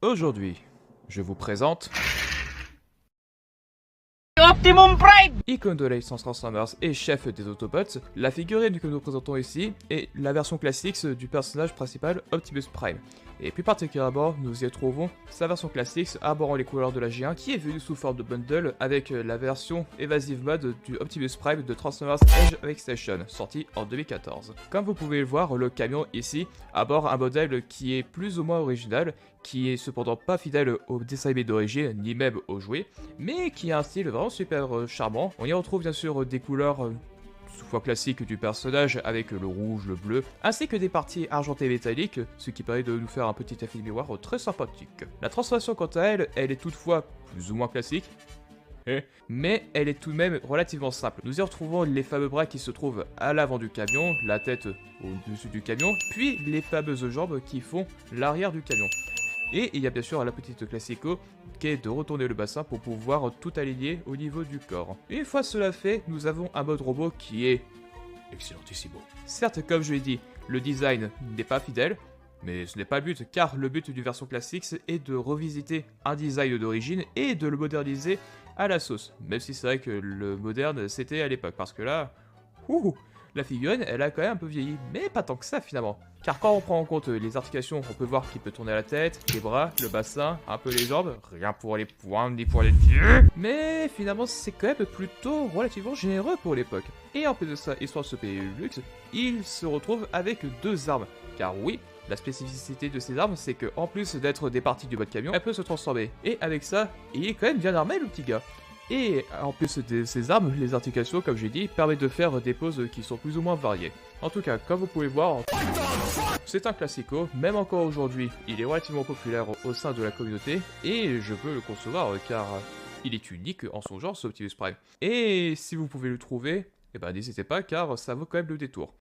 Aujourd'hui, je vous présente Optimum Prime. icône de la licence Transformers et chef des Autobots. La figurine que nous présentons ici est la version classique du personnage principal Optimus Prime. Et plus particulièrement, nous y trouvons sa version classique arborant les couleurs de la G1 qui est venue sous forme de bundle avec la version Evasive Mode du Optimus Prime de Transformers Age of Extinction, sorti en 2014. Comme vous pouvez le voir, le camion ici aborde un modèle qui est plus ou moins original, qui est cependant pas fidèle au dessin animé d'origine, ni même aux jouets, mais qui a un style vraiment super charmant. On y retrouve bien sûr des couleurs fois classique du personnage avec le rouge, le bleu, ainsi que des parties argentées métalliques, ce qui permet de nous faire un petit effet de miroir très sympathique. La transformation quant à elle, elle est toutefois plus ou moins classique, mais elle est tout de même relativement simple. Nous y retrouvons les fameux bras qui se trouvent à l'avant du camion, la tête au-dessus du camion, puis les fameuses jambes qui font l'arrière du camion. Et il y a bien sûr la petite classico qui est de retourner le bassin pour pouvoir tout aligner au niveau du corps. Une fois cela fait, nous avons un mode robot qui est excellentissimo. Certes, comme je l'ai dit, le design n'est pas fidèle, mais ce n'est pas le but, car le but du version classique est de revisiter un design d'origine et de le moderniser à la sauce. Même si c'est vrai que le moderne c'était à l'époque, parce que là, la figurine, elle a quand même un peu vieilli, mais pas tant que ça finalement. Car quand on prend en compte les articulations, on peut voir qu'il peut tourner la tête, les bras, le bassin, un peu les jambes, rien pour les poings ni pour les pieds. Mais finalement, c'est quand même plutôt relativement généreux pour l'époque. Et en plus de ça, histoire de se payer le luxe, il se retrouve avec deux armes. Car oui, la spécificité de ces armes, c'est que en plus d'être des parties du mode camion, elle peut se transformer. Et avec ça, il est quand même bien armé le petit gars. Et en plus de ces armes, les articulations, comme j'ai dit, permettent de faire des poses qui sont plus ou moins variées. En tout cas, comme vous pouvez voir, c'est un classico, même encore aujourd'hui, il est relativement populaire au sein de la communauté, et je peux le concevoir car il est unique en son genre, ce Optimus Prime. Et si vous pouvez le trouver, eh ben n'hésitez pas car ça vaut quand même le détour.